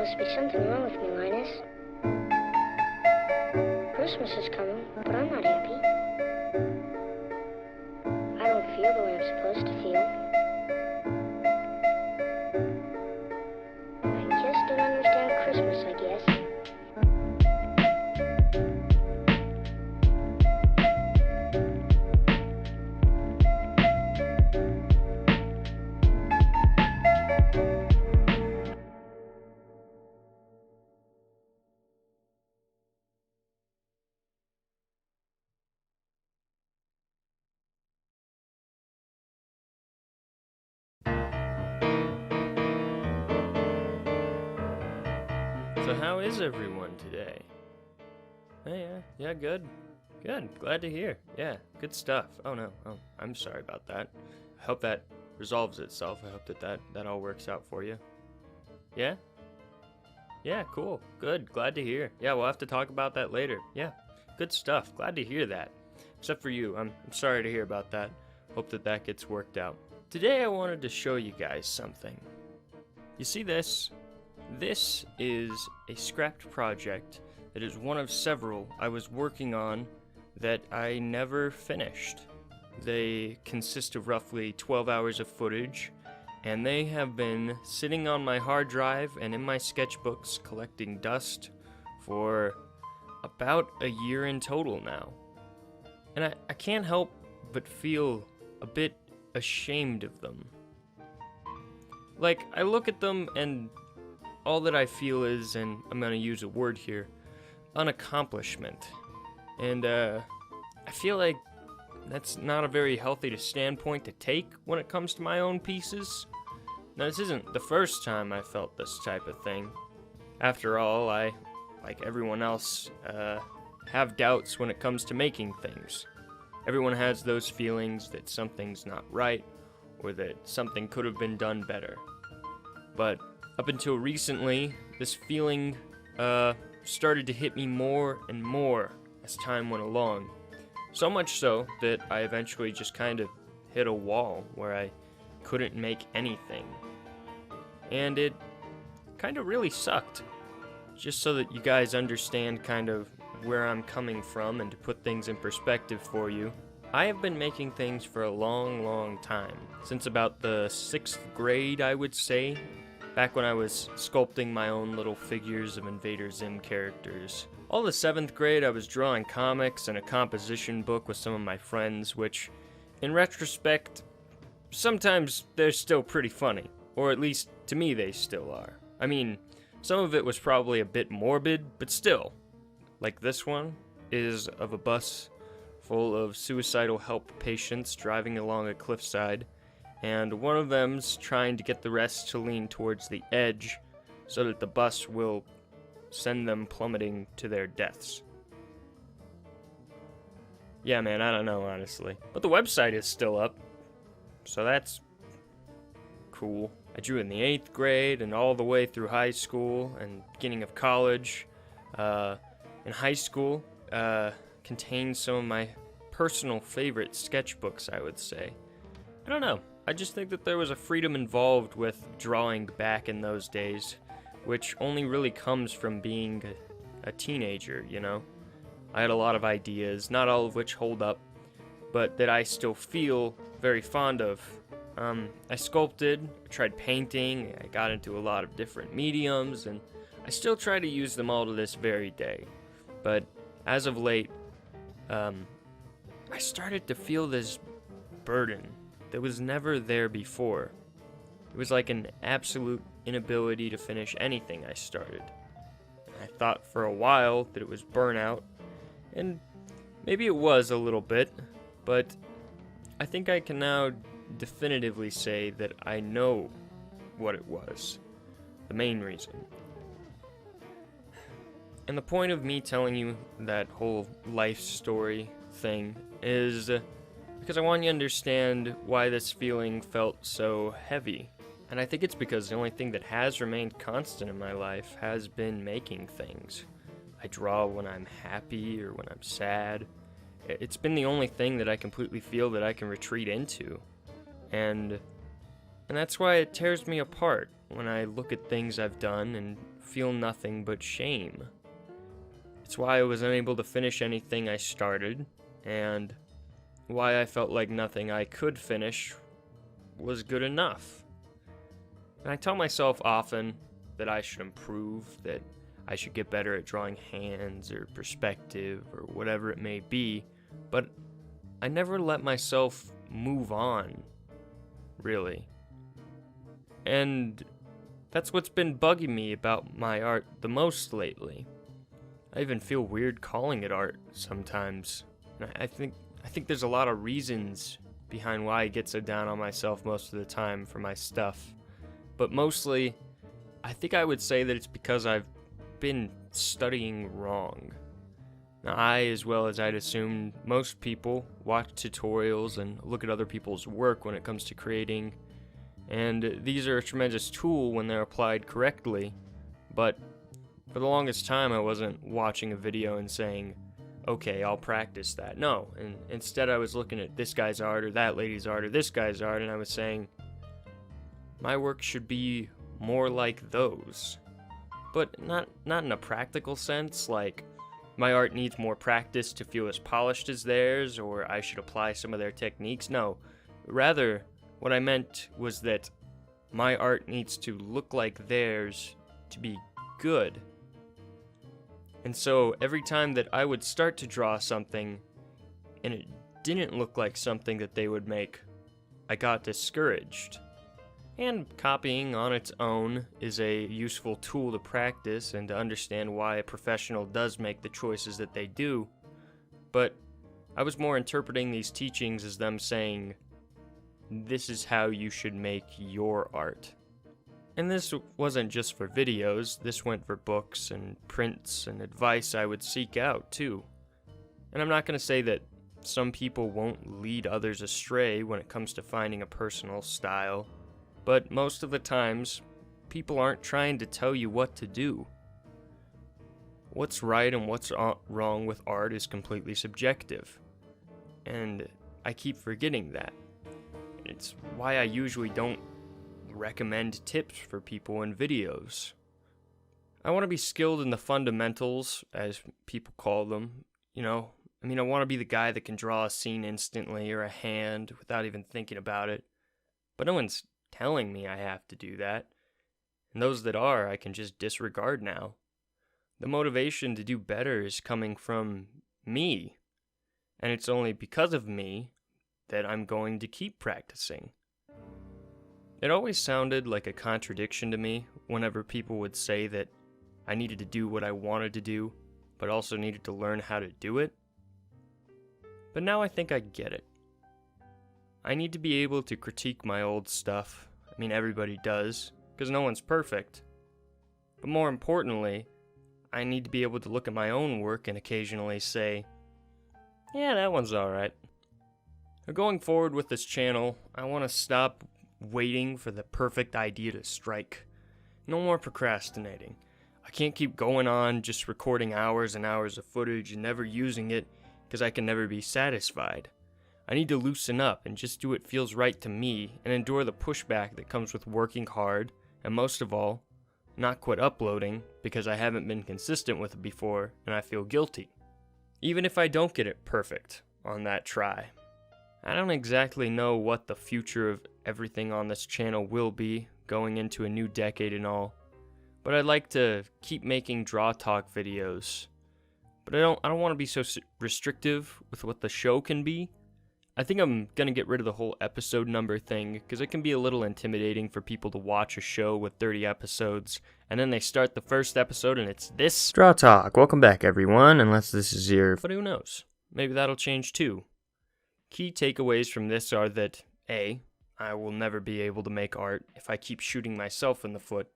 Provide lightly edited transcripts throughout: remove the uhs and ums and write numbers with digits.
must be something wrong with me, Linus. Christmas is coming, but I'm not happy. I don't feel the way I'm supposed to feel. I just don't understand Christmas, I guess. So how is everyone today? Yeah, good. Good, glad to hear. Yeah, good stuff. Oh no, I'm sorry about that. I hope that resolves itself. I hope that all works out for you. Yeah? Yeah, cool, good, glad to hear. Yeah, we'll have to talk about that later. Yeah, good stuff, glad to hear that. Except for you, I'm sorry to hear about that. Hope that gets worked out. Today I wanted to show you guys something. You see this? This is a scrapped project that is one of several I was working on that I never finished. They consist of roughly 12 hours of footage, and they have been sitting on my hard drive and in my sketchbooks collecting dust for about a year in total now. And I can't help but feel a bit ashamed of them. Like, I look at them and all that I feel is, and I'm gonna use a word here, unaccomplishment. And I feel like that's not a very healthy standpoint to take when it comes to my own pieces. Now, this isn't the first time I felt this type of thing. After all, I, like everyone else, have doubts when it comes to making things. Everyone has those feelings that something's not right, or that something could have been done better. But up until recently, this feeling started to hit me more and more as time went along. So much so that I eventually just kind of hit a wall where I couldn't make anything. And it kind of really sucked. Just so that you guys understand kind of where I'm coming from and to put things in perspective for you, I have been making things for a long time. Since about the 6th grade, I would say. Back when I was sculpting my own little figures of Invader Zim characters. All the 7th grade, I was drawing comics and a composition book with some of my friends, which, in retrospect, sometimes they're still pretty funny. Or at least, to me, they still are. I mean, some of it was probably a bit morbid, but still. Like this one is of a bus full of suicidal help patients driving along a cliffside, and one of them's trying to get the rest to lean towards the edge so that the bus will send them plummeting to their deaths. Yeah, man, I don't know, honestly. But the website is still up, so that's cool. I drew in the 8th grade and all the way through high school and beginning of college. In high school, contained some of my personal favorite sketchbooks, I would say. I don't know. I just think that there was a freedom involved with drawing back in those days, which only really comes from being a teenager, you know? I had a lot of ideas, not all of which hold up, but that I still feel very fond of. I sculpted, tried painting, I got into a lot of different mediums, and I still try to use them all to this very day. But as of late, I started to feel this burden that was never there before. It was like an absolute inability to finish anything I started. I thought for a while that it was burnout, and maybe it was a little bit, but I think I can now definitively say that I know what it was, the main reason. And the point of me telling you that whole life story thing is because I want you to understand why this feeling felt so heavy. And I think it's because the only thing that has remained constant in my life has been making things. I draw when I'm happy or when I'm sad. It's been the only thing that I completely feel that I can retreat into. And that's why it tears me apart when I look at things I've done and feel nothing but shame. It's why I was unable to finish anything I started, and why I felt like nothing I could finish was good enough. And I tell myself often that I should improve, that I should get better at drawing hands or perspective or whatever it may be, but I never let myself move on, really. And that's what's been bugging me about my art the most lately. I even feel weird calling it art sometimes. And I think there's a lot of reasons behind why I get so down on myself most of the time for my stuff. But mostly, I think I would say that it's because I've been studying wrong. Now, I, as well as I'd assume most people, watch tutorials and look at other people's work when it comes to creating, and these are a tremendous tool when they're applied correctly, but for the longest time I wasn't watching a video and saying, okay, I'll practice that. No, and instead I was looking at this guy's art or that lady's art or this guy's art, and I was saying, my work should be more like those. But not in a practical sense, like my art needs more practice to feel as polished as theirs, or I should apply some of their techniques. No, rather, what I meant was that my art needs to look like theirs to be good. And so every time that I would start to draw something and it didn't look like something that they would make, I got discouraged. And copying on its own is a useful tool to practice and to understand why a professional does make the choices that they do. But I was more interpreting these teachings as them saying, this is how you should make your art. And this wasn't just for videos, this went for books and prints and advice I would seek out too. And I'm not going to say that some people won't lead others astray when it comes to finding a personal style, but most of the times, people aren't trying to tell you what to do. What's right and what's wrong with art is completely subjective. And I keep forgetting that. It's why I usually don't recommend tips for people in videos. I want to be skilled in the fundamentals, as people call them. I want to be the guy that can draw a scene instantly or a hand without even thinking about it. But no one's telling me I have to do that. And those that are, I can just disregard now. The motivation to do better is coming from me. And it's only because of me that I'm going to keep practicing. It always sounded like a contradiction to me whenever people would say that I needed to do what I wanted to do, but also needed to learn how to do it. But now I think I get it. I need to be able to critique my old stuff. Everybody does, because no one's perfect. But more importantly, I need to be able to look at my own work and occasionally say, yeah, that one's alright. Going forward with this channel, I want to stop waiting for the perfect idea to strike. No more procrastinating. I can't keep going on just recording hours and hours of footage and never using it because I can never be satisfied. I need to loosen up and just do what feels right to me and endure the pushback that comes with working hard, and most of all, not quit uploading because I haven't been consistent with it before and I feel guilty. Even if I don't get it perfect on that try. I don't exactly know what the future of everything on this channel will be going into a new decade and all, but I'd like to keep making draw talk videos. But I don't want to be so restrictive with what the show can be. I think I'm going to get rid of the whole episode number thing, because it can be a little intimidating for people to watch a show with 30 episodes, and then they start the first episode and it's this Draw Talk. Welcome back, everyone, unless this is your... But who knows? Maybe that'll change too. Key takeaways from this are that, A, I will never be able to make art if I keep shooting myself in the foot.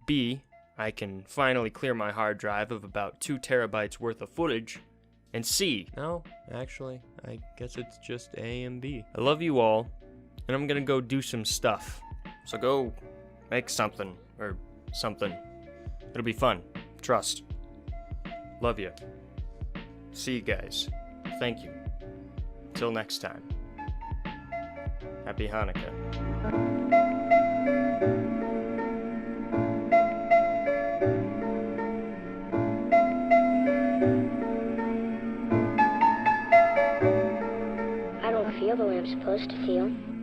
B, I can finally clear my hard drive of about 2 terabytes worth of footage. And C, no, actually, I guess it's just A and B. I love you all, and I'm gonna go do some stuff. So go make something, or something. It'll be fun. Trust. Love you. See you guys. Thank you. Till next time. Happy Hanukkah. supposed to feel.